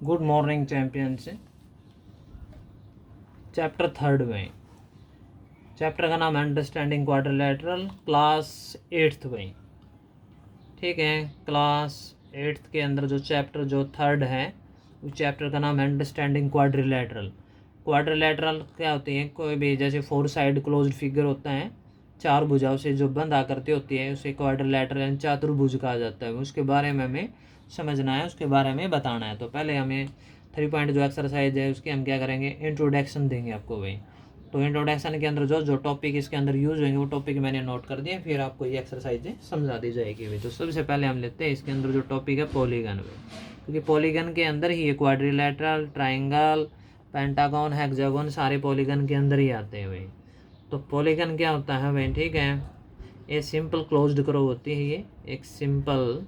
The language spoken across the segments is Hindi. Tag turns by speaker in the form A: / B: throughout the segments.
A: Good morning champions. Chapter third में, चैप्टर का नाम है अंडरस्टैंडिंग क्वाड्रिलेटरल, क्लास 8th में। ठीक है, क्लास 8th के अंदर जो चैप्टर जो थर्ड है उस चैप्टर का नाम है अंडरस्टैंडिंग क्वाड्रिलेटरल। क्वाड्रिलेटरल क्या होती है? कोई भी जैसे 4 साइड क्लोज्ड फिगर होता है, 4 भुजाओं से जो बंद आकृति होती है उसे क्वाड्रिलेटरल यानी चातुर्भुज कहा जाता है। उसके बारे में हमें समझना है, उसके बारे में बताना है। तो पहले हमें 3 पॉइंट जो एक्सरसाइज है उसकी हम क्या करेंगे, इंट्रोडक्शन देंगे आपको भाई। तो इंट्रोडक्शन के अंदर जो जो टॉपिक इसके अंदर यूज होंगे वो टॉपिक मैंने नोट कर दिए, फिर आपको ये एक्सरसाइज समझा दी जाएगी भाई। तो सबसे पहले हम लेते हैं इसके अंदर जो टॉपिक है पॉलीगन भाई, क्योंकि पॉलीगन के अंदर ही ये क्वाड्रिलेटरल, ट्राइंगल, पेंटागन, हेक्सागन सारे पॉलीगन के अंदर ही आते हैं भाई। तो पॉलीगन क्या होता है भाई? ठीक है, ये सिंपल क्लोज्ड करो होती है, ये एक सिंपल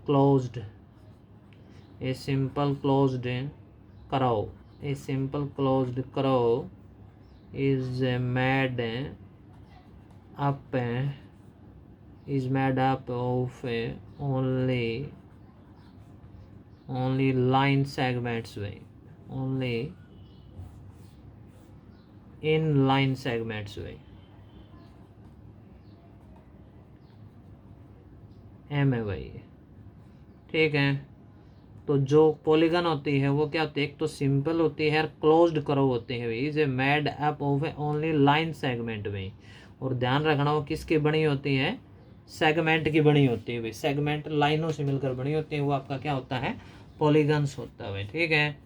A: क्लोज्ड करो, a simple closed curve is made up of only line segments way, only in line segments way, एम है भाई। ठीक है, तो जो पॉलीगन होती है वो क्या होती है? एक तो सिंपल होती है और क्लोज्ड कर्व होते हैं, is a made up of only line segment में। और ध्यान रखना वो किसकी बनी होती है? सेगमेंट की बनी होती है भाई। सेगमेंट लाइनों से मिलकर बनी होती है, वो आपका क्या होता है? पॉलीगन्स होता है भाई। ठीक है,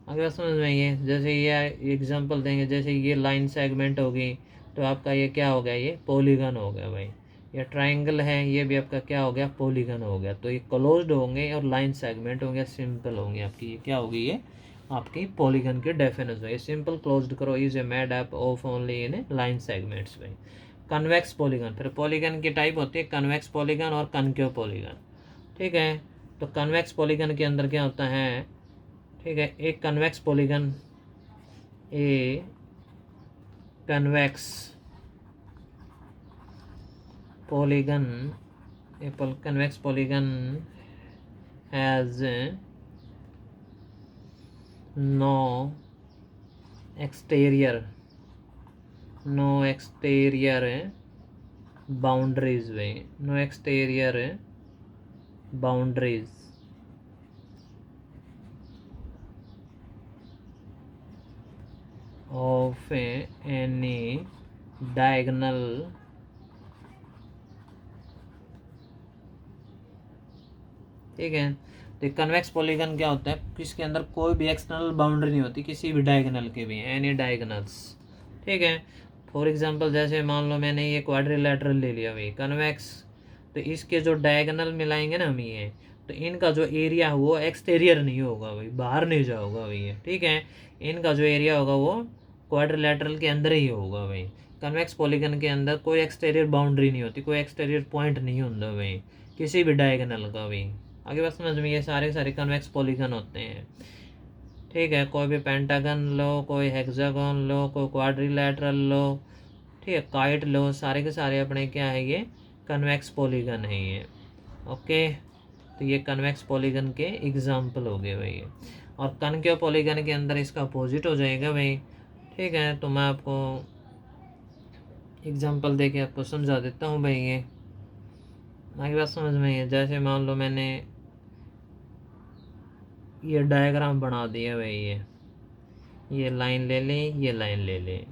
A: अगर समझ में ये जैसे ये एग्जांपल देंगे, जैसे ये लाइन सेगमेंट होगी तो आपका ये क्या हो गया? ये पॉलीगन हो गया भाई। या ट्राइंगल है, ये भी आपका क्या हो गया? पॉलीगन हो गया। तो ये क्लोज्ड होंगे और लाइन सेगमेंट होंगे, सिंपल होंगे आपकी, ये क्या होगी? ये आपकी पॉलीगन की डेफिनेशन है। सिंपल क्लोज्ड करो is a made up of only in line segments भाई। कन्वेक्स पॉलीगन, फिर पॉलीगन की टाइप होती है कन्वेक्स पॉलीगन और कनकेव पॉलीगन। ठीक है, तो कन्वेक्स पॉलीगन के अंदर क्या होता है? ठीक है, एक convex polygon, a convex polygon, convex polygon has no exterior boundaries way, no exterior boundaries of any diagonal ठीक है। तो कन्वेक्स पॉलीगन क्या होता है? किसके अंदर कोई भी एक्सटर्नल बाउंड्री नहीं होती, किसी भी डायगोनल के भी, एनी डायगोनल्स। ठीक है, फॉर एग्जांपल जैसे मान लो मैंने ये क्वाड्रिलेटरल ले लिया भाई कन्वेक्स, तो इसके जो डायगोनल मिलाएंगे ना हम ये, तो इनका जो एरिया है वो एक्सटीरियर नहीं होगा भाई, बाहर नहीं जाओगा भाई ये। ठीक है, इनका जो एरिया होगा वो क्वाड्रिलेटरल के अंदर ही होगा भाई। कन्वेक्स पॉलीगन के अंदर कोई एक्सटीरियर बाउंड्री नहीं होती, कोई एक्सटीरियर पॉइंट नहीं होता भाई किसी भी डायगोनल का भी। आगे बात समझ में, ये सारे सारे कन्वेक्स पॉलीगन होते हैं। ठीक है, कोई भी पेंटागन लो, कोई हेक्सागन लो, कोई क्वाड्रिलेटरल लो, ठीक है, काइट लो, सारे के सारे अपने क्या है? ये कन्वेक्स पॉलीगन है ये। ओके, तो ये कन्वेक्स पॉलीगन के एग्जाम्पल हो गए भाई। और कनकेव पॉलीगन के अंदर इसका अपोजिट हो जाएगा भाई। ठीक है, तो मैं आपको एग्जाम्पल दे के आपको समझा देता हूँ भाई। ये आगे बात समझ में है, जैसे मान लो मैंने ये डायग्राम बना दिया भाई, ये लाइन ले लें, ये लाइन ले लें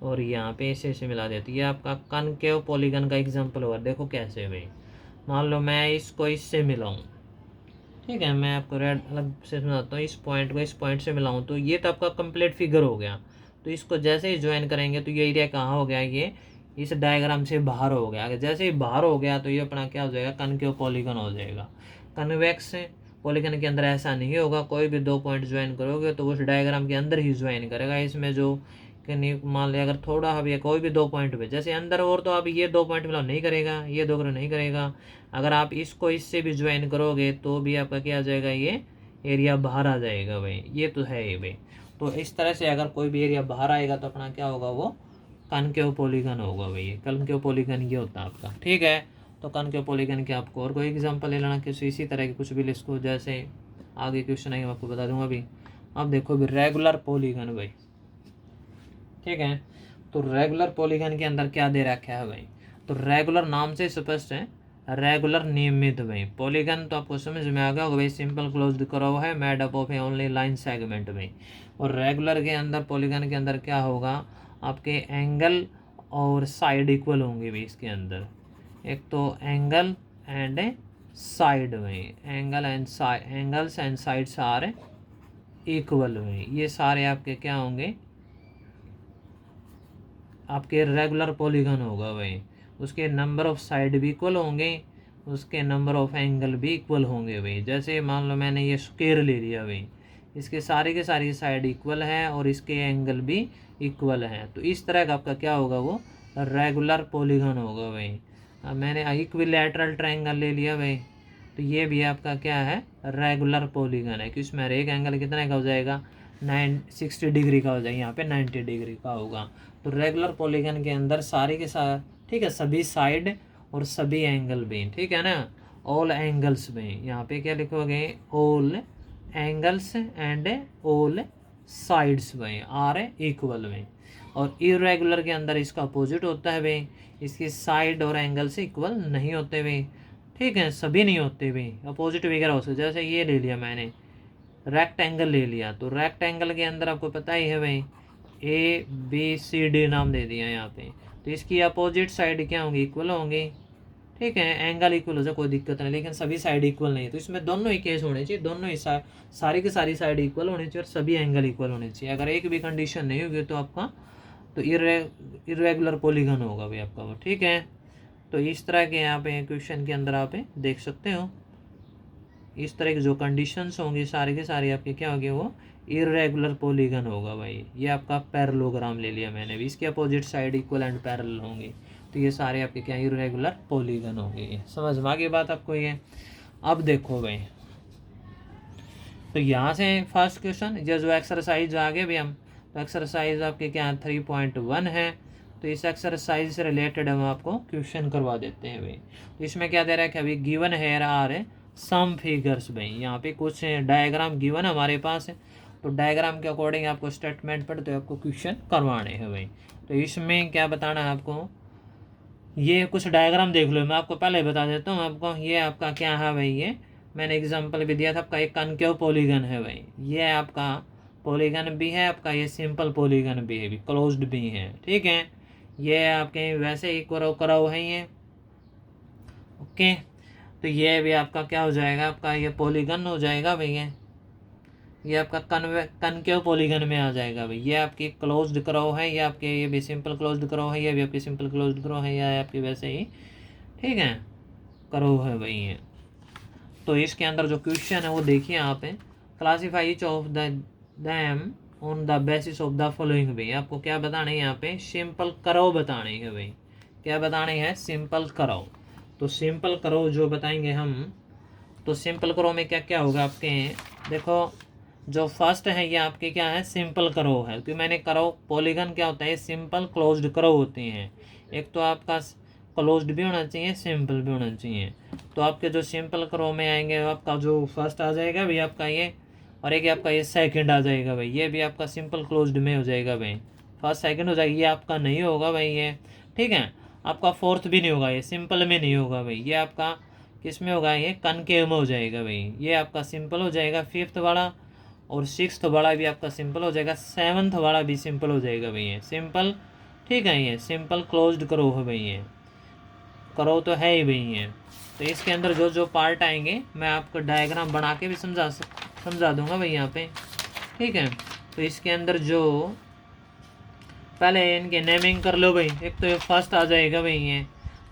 A: और यहाँ पे ऐसे मिला देती है। ये आपका कनकेव पॉलीगन का एग्जांपल होगा। देखो कैसे भाई, मान लो मैं इसको इससे मिलाऊँ, ठीक है, मैं आपको रेड अलग से समझाता हूँ। इस पॉइंट को इस पॉइंट से मिलाऊँ तो ये तो आपका कंप्लीट फिगर हो गया। तो इसको जैसे ही ज्वाइन करेंगे तो ये एरिया कहाँ हो गया? ये इस डायग्राम से बाहर हो गया। जैसे ही बाहर हो गया तो ये अपना क्या हो जाएगा? कनकेव पॉलीगन हो जाएगा। कन्वेक्स पॉलीगन के अंदर ऐसा नहीं होगा, कोई भी 2 पॉइंट ज्वाइन करोगे तो उस डायग्राम के अंदर ही ज्वाइन करेगा। इसमें जो कि मान लिया अगर थोड़ा अब ये कोई भी 2 पॉइंट पे जैसे अंदर और, तो आप ये 2 पॉइंट मिलाओ नहीं करेगा, ये 2 करो नहीं करेगा। अगर आप इसको इससे भी ज्वाइन करोगे तो भी आपका क्या आ जाएगा? ये एरिया बाहर आ जाएगा भाई। ये तो है ही भाई। तो इस तरह से अगर कोई भी एरिया बाहर आएगा तो अपना क्या होगा? वो कनकेव पॉलीगन होगा भाई। कनकेव पॉलीगन ये होता है आपका। ठीक है, तो कॉनकेव पॉलीगन के आपको और कोई एग्जांपल ले लेना, किसी इसी तरह के कुछ भी लिस्ट को, जैसे आगे क्वेश्चन आएंगे आपको बता दूंगा अभी। अब देखो अभी रेगुलर पॉलीगन भाई, ठीक है। तो रेगुलर पॉलीगन के अंदर क्या दे रखा है भाई, तो रेगुलर नाम से स्पष्ट है, रेगुलर नियमित भाई। पॉलीगन तो आपको समझ में आ गया होगा भाई, सिंपल क्लोज्ड कर्व है, made up of only line segment भाई। और रेगुलर के अंदर, पॉलीगन के अंदर क्या होगा, आपके एंगल और साइड इक्वल होंगे भाई इसके अंदर। एक तो एंगल एंड साइड में, angles and sides are equal में, ये सारे आपके क्या होंगे, आपके रेगुलर पॉलीगन होगा भाई। उसके नंबर ऑफ साइड भी इक्वल होंगे, उसके नंबर ऑफ एंगल भी इक्वल होंगे भाई। जैसे मान लो मैंने ये स्क्वायर ले लिया भाई, इसके सारे के सारी साइड इक्वल हैं और इसके एंगल भी इक्वल हैं, तो इस तरह का आपका क्या होगा, वो रेगुलर पॉलीगन होगा भाई। अब मैंने इक्विलैटरल ट्रायंगल ले लिया भाई, तो ये भी आपका क्या है, रेगुलर पॉलीगन है, कि उसमें हर एक एंगल कितने का हो जाएगा, 60 डिग्री का हो जाएगा, यहाँ पे 90 डिग्री का होगा। तो रेगुलर पॉलीगन के अंदर सारे के साथ, ठीक है, सभी साइड और सभी एंगल भी, ठीक है ना, ऑल एंगल्स में, यहाँ पे क्या लिखोगे, all angles and all sides में आर इक्वल में। और इरेगुलर के अंदर इसका अपोजिट होता है भाई, इसकी साइड और एंगल से इक्वल नहीं होते भाई, ठीक है, सभी नहीं होते भाई, अपोजिट वगैरह हो सकते। जैसे ये ले लिया मैंने, रेक्टेंगल ले लिया, तो रेक्टेंगल के अंदर आपको पता ही है भाई, ABCD नाम दे दिया यहाँ पे, तो इसकी अपोजिट साइड क्या होंगी, इक्वल होंगी, ठीक है, एंगल इक्वल हो जाए कोई दिक्कत नहीं, लेकिन सभी साइड इक्वल नहीं है, तो इसमें दोनों ही केस होने चाहिए, दोनों ही सारी की सारी साइड इक्वल होनी चाहिए और सभी एंगल इक्वल होने चाहिए। अगर एक भी कंडीशन नहीं होगी तो आपका तो इरेगुलर पॉलीगन होगा भाई आपका वो, ठीक है। तो इस तरह के यहाँ पे क्वेश्चन के अंदर आप देख सकते हो, इस तरह की जो कंडीशंस होंगी सारे के सारे आपके क्या होंगे, वो इरेगुलर पॉलीगन होगा भाई। ये आपका पैरेललोग्राम ले लिया मैंने भी, इसके opposite side equal and parallel होंगी, तो ये सारे आपके क्या इरेगुलर पॉलीगन होंगे। समझ में आ गई बात आपको ये। अब देखो भाई, तो यहाँ से फर्स्ट क्वेश्चन, ये जो एक्सरसाइज आगे भी हम, तो एक्सरसाइज आपके क्या 3.1 है, तो इस एक्सरसाइज से रिलेटेड हम आपको क्वेश्चन करवा देते हैं भाई। तो इसमें क्या दे रहा है कि अभी given here are some figures भाई, यहाँ पे कुछ डायग्राम गिवन हमारे पास है, तो डायग्राम के अकॉर्डिंग आपको स्टेटमेंट पढ़ते आपको क्वेश्चन करवाने हैं भाई। तो इसमें क्या बताना है आपको, ये कुछ डायग्राम देख लो, मैं आपको पहले बता देता हूँ आपको, ये आपका क्या है भाई, ये मैंने एग्जांपल भी दिया था आपका, एक कॉनकेव पॉलीगन है भाई, ये आपका पॉलीगन भी है आपका, ये सिंपल पॉलीगन भी है, क्लोज्ड भी है, ठीक है। ये आपके वैसे ही करव है ये, ओके। तो ये भी आपका क्या हो जाएगा, आपका ये पॉलीगन हो जाएगा भैया, ये आपका कॉनकेव पॉलीगन में आ जाएगा भाई। ये आपकी क्लोज्ड कर्व है, ये आपके ये भी सिंपल क्लोज्ड कर्व है, ये भी आपकी सिंपल क्लोज्ड कर्व है, या आपकी वैसे ही, ठीक है, कर्व है भाई ये। तो इसके अंदर जो क्वेश्चन है वो देखिए आप, classify each of them on the basis of the following भाई। आपको क्या बताना है यहाँ पे, सिंपल कर्व बताने है भाई, क्या बताने हैं, सिंपल कर्व। तो सिंपल कर्व जो बताएंगे हम, तो सिंपल कर्व में क्या क्या होगा आपके, देखो जो फर्स्ट है ये आपके क्या है, सिंपल कर्व है, क्योंकि मैंने कर्व पॉलीगन क्या होता है, सिंपल क्लोज्ड कर्व होते हैं। एक तो आपका क्लोज्ड भी होना चाहिए, सिंपल भी होना चाहिए। तो आपके जो सिंपल कर्व में आएंगे, आपका जो फर्स्ट आ जाएगा भाई आपका ये, और एक आपका ये सेकंड आ जाएगा भाई, ये भी आपका सिंपल क्लोज्ड में हो जाएगा भाई, फर्स्ट सेकंड हो जाएगा, ये आपका नहीं होगा भाई ये, ठीक है। आपका फोर्थ भी नहीं होगा, ये सिंपल में नहीं होगा भाई, ये आपका किस में होगा, ये कॉनकेव में हो जाएगा भाई, ये आपका सिंपल हो जाएगा फिफ्थ वाला, और सिक्स्थ वाला भी आपका सिंपल हो जाएगा, सेवन्थ वाला भी सिंपल हो जाएगा भाई ये सिंपल, ठीक है। ये सिंपल क्लोज्ड कर्व है भाई, ये कर्व तो है ही भाई ये। तो इसके अंदर जो जो पार्ट आएंगे मैं आपको डायग्राम बना के भी समझा दूंगा भाई यहाँ पे, ठीक है। तो इसके अंदर जो पहले इनके नेमिंग कर लो भाई, एक तो ये फर्स्ट आ जाएगा भाई ये,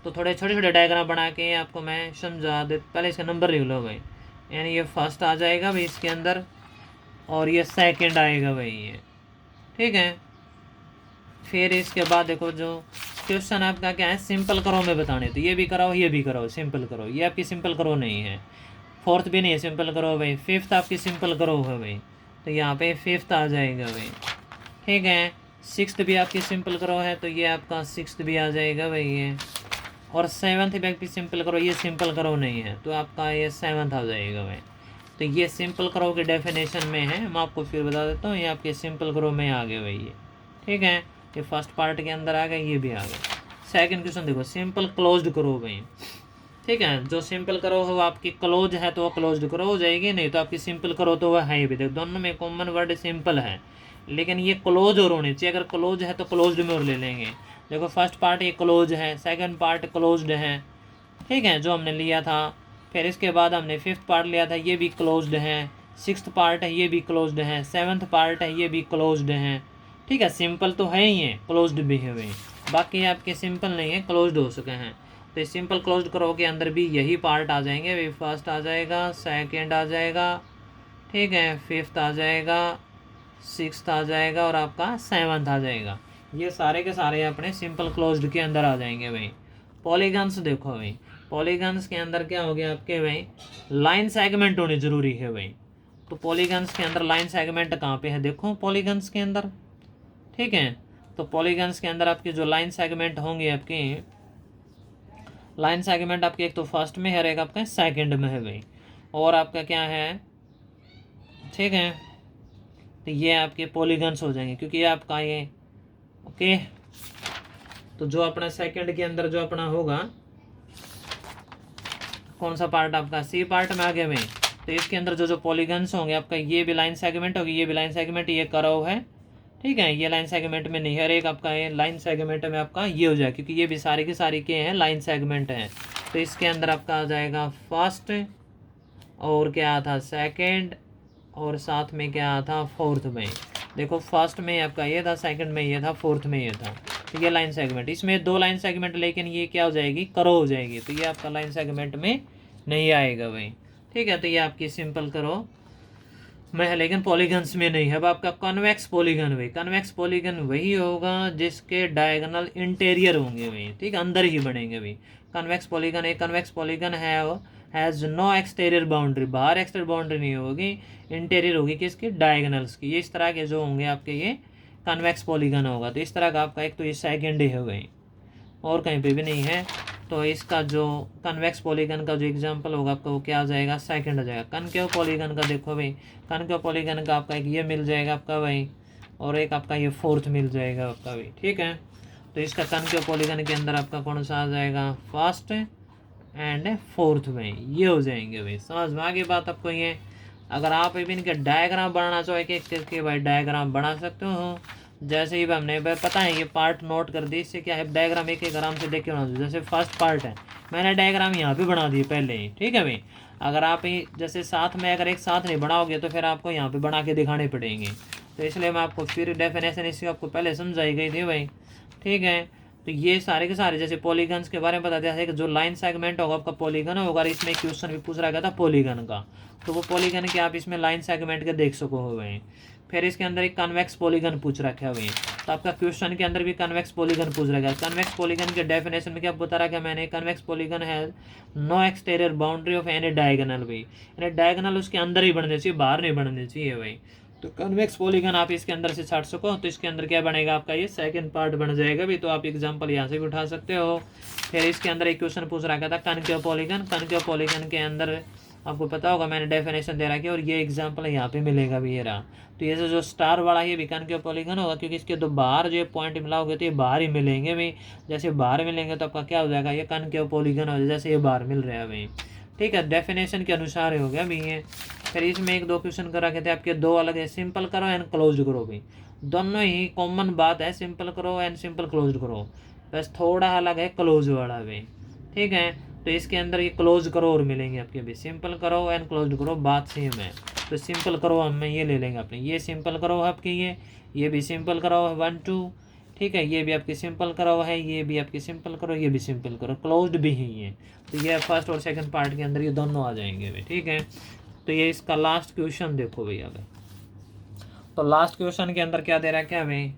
A: तो थोड़े छोटे छोटे डायग्राम बना के आपको मैं समझा दे, पहले इसका नंबर लिख लो भाई, यानी ये फर्स्ट आ जाएगा भाई इसके अंदर, और ये सेकंड आएगा भाई ये, ठीक है। फिर इसके बाद देखो जो क्वेश्चन आपका क्या है, सिंपल करो में बताने, तो ये भी कराओ ये भी कराओ, सिंपल करो, ये आपकी सिंपल करो नहीं है, फोर्थ भी नहीं है, सिंपल करो भाई, फिफ्थ आपकी सिंपल करो है भाई, तो यहाँ पे फिफ्थ आ जाएगा भाई, ठीक है। सिक्स्थ भी आपकी सिंपल करो है, तो ये आपका सिक्स्थ भी आ जाएगा भाई ये, और सेवन्थ भी सिंपल करो, ये सिंपल करो नहीं है तो आपका ये सेवन्थ आ जाएगा भाई। तो ये सिंपल करो के डेफिनेशन में है, मैं आपको फिर बता देता हूँ, ये आपके सिंपल करो में आ गए भाई ये, ठीक है। ये फर्स्ट पार्ट के अंदर आ गए, ये भी आ गए। सेकंड क्वेश्चन देखो, सिंपल क्लोज्ड करो भाई, ठीक है। जो सिंपल करो हो आपकी क्लोज है तो वो क्लोज्ड करो हो जाएगी, नहीं तो आपकी सिंपल करो तो वह है भी। देखो दोनों में कॉमन वर्ड सिंपल है, लेकिन ये क्लोज और होनी चाहिए। अगर क्लोज है तो क्लोज्ड में और ले लेंगे। देखो फर्स्ट पार्ट ये क्लोज है, सेकंड पार्ट क्लोज्ड है, ठीक है, जो हमने लिया था। फिर इसके बाद हमने फिफ्थ पार्ट लिया था, ये भी क्लोज्ड है। सिक्स्थ पार्ट है, ये भी क्लोज्ड है। सेवन्थ पार्ट है, ये भी क्लोज्ड है, ठीक है। सिंपल तो है ही है, क्लोज्ड भी है भाई। बाकी आपके सिंपल नहीं है, क्लोज्ड हो चुके हैं। तो सिंपल क्लोज्ड करो के अंदर भी यही पार्ट आ जाएंगे भाई। फर्स्ट आ जाएगा, सेकेंड आ जाएगा, ठीक है, फिफ्थ आ जाएगा, सिक्स्थ आ जाएगा और आपका सेवन्थ आ जाएगा। ये सारे के सारे अपने सिंपल क्लोज्ड के अंदर आ जाएंगे भाई। पॉलीगन्स देखो भाई, पॉलीगन्स के अंदर क्या हो गया आपके भाई, लाइन सेगमेंट होने जरूरी है भाई। तो पॉलीगन्स के अंदर लाइन सेगमेंट कहाँ पे है, देखो पॉलीगन्स के अंदर, ठीक है। तो पॉलीगन्स के अंदर आपकी जो लाइन सेगमेंट होंगे, आपकी लाइन सेगमेंट आपके एक तो फर्स्ट में है, एक आपका सेकंड में है भाई, और आपका क्या है, ठीक है। तो ये आपके पॉलीगन्स हो जाएंगे, क्योंकि ये आपका ये ओके। तो जो अपना सेकंड के अंदर जो अपना होगा, कौन सा पार्ट आपका सी पार्ट में आ गया भाई। तो इसके अंदर जो जो पॉलीगन्स होंगे आपका, ये भी लाइन सेगमेंट होगी, ये भी लाइन सेगमेंट, ये करव है, ठीक है। ये लाइन सेगमेंट में नहीं है, हर एक आपका ये लाइन सेगमेंट में आपका ये हो जाए, क्योंकि ये भी सारे के सारे के हैं लाइन सेगमेंट हैं। तो इसके अंदर आपका आ जाएगा फर्स्ट, और क्या था सेकंड, और साथ में क्या था फोर्थ में। देखो फर्स्ट में आपका ये था, सेकंड में ये था, फोर्थ में ये था। तो ये लाइन सेगमेंट, इसमें दो लाइन सेगमेंट, लेकिन ये क्या हो जाएगी, करो हो जाएगी। तो ये आपका लाइन सेगमेंट में नहीं आएगा भाई, ठीक है। तो ये आपकी सिंपल करो में है, लेकिन पॉलीगन्स में नहीं है। अब आपका कन्वेक्स पॉलीगन भाई, कन्वेक्स पॉलीगन वही होगा जिसके डायगोनल इंटीरियर होंगे भाई, ठीक है, अंदर ही बनेंगे भाई। कन्वेक्स पॉलीगन, एक कन्वेक्स पॉलीगन है वो हैज़ नो एक्सटीरियर बाउंड्री, बाहर एक्सटीरियर बाउंड्री नहीं होगी, इंटीरियर होगी किसकी, डायगोनल्स की। ये इस तरह के जो होंगे आपके, ये कन्वेक्स पॉलीगन होगा। तो इस तरह का आपका एक तो ये सेकेंड ही हो गई, और कहीं पे भी नहीं है। तो इसका जो कन्वेक्स पॉलीगन का जो एग्जांपल होगा आपका, वो क्या आ जाएगा, सेकंड आ जाएगा। कनकेव पॉलीगन का देखो भाई, कनकेव पॉलीगन का आपका एक ये मिल जाएगा आपका भाई, और एक आपका ये फोर्थ मिल जाएगा आपका भाई, ठीक है। तो इसका कनकेव पॉलीगन के अंदर आपका कौन सा आ जाएगा, फर्स्ट एंड फोर्थ में ये हो जाएंगे भाई। समझ में आ गई बात आपको ये। अगर आप भी इनके डायग्राम बनाना चाहो एक एक करके भाई, डायग्राम बना सकते हो। जैसे ही हमने पता है ये पार्ट नोट कर दी, इससे क्या है डायग्राम एक एक आराम से देख के बना दो। जैसे फर्स्ट पार्ट है, मैंने डायग्राम यहाँ पे बना दिए पहले ही, ठीक है भाई। अगर आप ही जैसे साथ में अगर एक साथ नहीं बनाओगे तो फिर आपको यहाँ पे बना के दिखाने पड़ेंगे। तो इसलिए मैं आपको फिर डेफिनेशन इसकी आपको पहले समझाई गई थी भाई, ठीक है। तो ये सारे के सारे जैसे पॉलीगन्स के बारे में बता दिया है कि जो लाइन सेगमेंट होगा आपका पॉलीगन होगा। इसमें क्वेश्चन भी पूछ रहा गया था पॉलीगन का, तो वो पॉलीगन के आप इसमें लाइन सेगमेंट के देख सको हुए। फिर इसके अंदर एक कन्वेक्स पॉलीगन पूछ रखा है भाई, तो आपका क्वेश्चन के अंदर भी कन्वेक्स पॉलीगन पूछ रखा है। कन्वेक्स पॉलीगन के डेफिनेशन में क्या बता रहा है मैंने, कन्वेक्स पॉलीगन है no exterior boundary of any diagonal भाई, यानी डायगोनल उसके अंदर ही बनने चाहिए, बाहर नहीं बनने चाहिए भाई। तो कन्वेक्स पॉलीगन आप इसके अंदर से छाट सको, तो इसके अंदर क्या बनेगा आपका, ये सेकंड पार्ट बन जाएगा भी। तो आप एग्जांपल यहाँ से भी उठा सकते हो। फिर इसके अंदर एक क्वेश्चन पूछ रखा था कनकेव पॉलीगन, कनकेव पॉलीगन के अंदर आपको पता होगा मैंने डेफिनेशन दे रखी है, और ये एग्जांपल यहाँ पे मिलेगा भी ये रहा। तो ये जो स्टार वाला ये भी कनकेव पॉलीगन होगा, क्योंकि इसके दो बाहर जो पॉइंट मिलाओगे तो ये बाहर ही मिलेंगे भाई। जैसे बाहर मिलेंगे तो आपका क्या हो जाएगा, ये कनकेव पॉलीगन हो जाएगा, जैसे ये बाहर मिल रहा है भाई, ठीक है। डेफिनेशन के अनुसार हो गया भाई ये। फिर इसमें एक दो क्वेश्चन कर रखे थे आपके, दो अलग है, सिंपल करो एंड क्लोज करो भाई। दोनों ही कॉमन बात है, सिंपल करो एंड सिंपल क्लोज करो, बस थोड़ा अलग है क्लोज वाला भाई, ठीक है। तो इसके अंदर ये क्लोज करो और मिलेंगे आपके भी, सिंपल करो एंड क्लोज करो बात सेम है। तो सिंपल करो हम ये ले लेंगे अपने, ये सिंपल करो आपकी, ये भी सिंपल करो 1 2, ठीक है। ये भी आपकी सिंपल करो है, ये भी आपकी सिंपल करो, ये भी सिंपल करो, क्लोज्ड भी है ये। तो ये फर्स्ट और सेकंड पार्ट के अंदर ये दोनों आ जाएंगे भाई, ठीक है। तो ये इसका लास्ट क्वेश्चन देखो भैया भाई। तो लास्ट क्वेश्चन के अंदर क्या दे रहा है क्या भाई,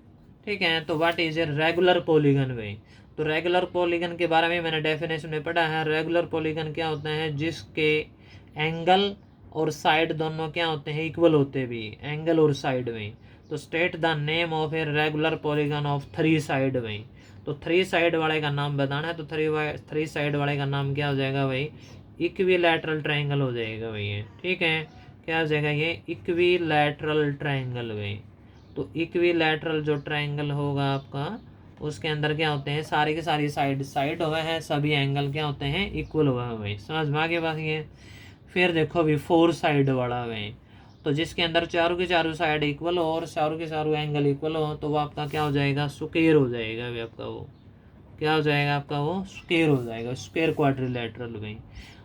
A: ठीक है। तो what is a regular polygon भाई। तो रेगुलर पॉलीगन के बारे में मैंने डेफिनेशन में पढ़ा है। रेगुलर पॉलीगन क्या होता है, जिसके एंगल और साइड दोनों क्या होते हैं, इक्वल होते हैं भी, एंगल और साइड में। तो state the name of a regular polygon of 3 side में। तो थ्री साइड वाले का नाम बताना है, तो थ्री साइड वाले का नाम क्या हो जाएगा भाई, इक्विलैटरल ट्रायंगल हो जाएगा भाई ये, ठीक है। क्या हो जाएगा ये, इक्विलैटरल ट्रायंगल भाई। तो इक्विलैटरल जो ट्रायंगल होगा आपका, उसके अंदर क्या होते हैं, सारी की सारी साइड हुए हैं, सभी एंगल क्या होते हैं, इक्वल हुए हैं भाई। समझ में आ गया बात ये। फिर देखो अभी फोर साइड वाला भाई, तो जिसके अंदर चारों की चारों साइड इक्वल हो और चारों के चारों एंगल इक्वल हो, तो वो आपका क्या हो जाएगा, स्क्वायर हो जाएगा भाई आपका। वो क्या हो जाएगा आपका, वो स्क्वायर हो जाएगा, स्क्वायर क्वाड्रिलेटरल भाई।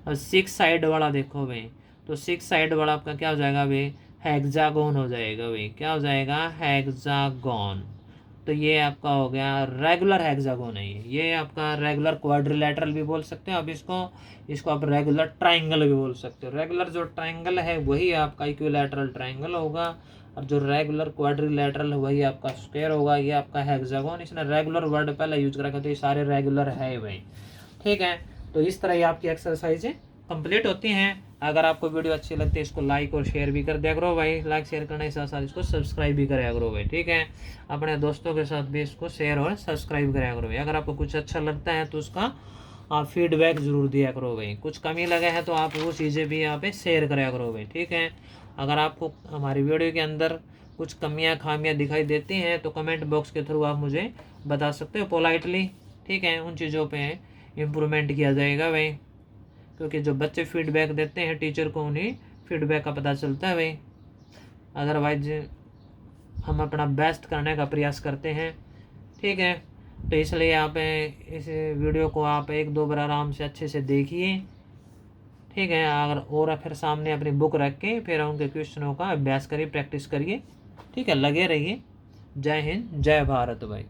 A: और सिक्स साइड वाला देखो भाई, तो सिक्स साइड वाला आपका क्या हो जाएगा भाई, हेक्सागोन हो जाएगा भाई। क्या हो जाएगा, हेक्सागोन। तो ये आपका हो गया रेगुलर हेक्सागोन है ये आपका रेगुलर क्वाड्रिलेटरल भी बोल सकते हो। अब इसको आप रेगुलर ट्राइंगल भी बोल सकते हो। रेगुलर जो ट्राइंगल है वही आपका इक्विलैटरल ट्राइंगल होगा, और जो रेगुलर क्वाड्रिलेटरल वही आपका स्क्वायर होगा। ये आपका हेक्सागोन, इसने रेगुलर वर्ड पहले यूज करा, तो ये सारे रेगुलर है भाई, ठीक है। तो इस तरह ये आपकी एक्सरसाइजें कंप्लीट होती हैं। अगर आपको वीडियो अच्छी लगती है इसको लाइक और शेयर भी कर दिया करो भाई। लाइक शेयर करने के साथ साथ इसको सब्सक्राइब भी कराया करो भाई, ठीक है। अपने दोस्तों के साथ भी इसको शेयर और सब्सक्राइब कराया करो भाई। अगर आपको कुछ अच्छा लगता है तो उसका आप फीडबैक ज़रूर दिया करो भाई। कुछ कमी लगे है तो आप वो चीज़ें भी यहाँ पे शेयर कराया करो भाई, ठीक है। अगर आपको हमारी वीडियो के अंदर कुछ कमियाँ खामियाँ दिखाई देती हैं तो कमेंट बॉक्स के थ्रू आप मुझे बता सकते हो पोलाइटली, ठीक है। उन चीज़ों पे इम्प्रूवमेंट किया जाएगा भाई, क्योंकि जो बच्चे फीडबैक देते हैं टीचर को, उन्हीं फीडबैक का पता चलता है भाई। अदरवाइज हम अपना बेस्ट करने का प्रयास करते हैं, ठीक है। तो इसलिए आप इस वीडियो को आप एक दो बार आराम से अच्छे से देखिए, ठीक है। अगर और फिर सामने अपनी बुक रख के फिर उनके क्वेश्चनों का अभ्यास करिए, प्रैक्टिस करिए, ठीक है। लगे रहिए। जय हिंद, जय भारत भाई।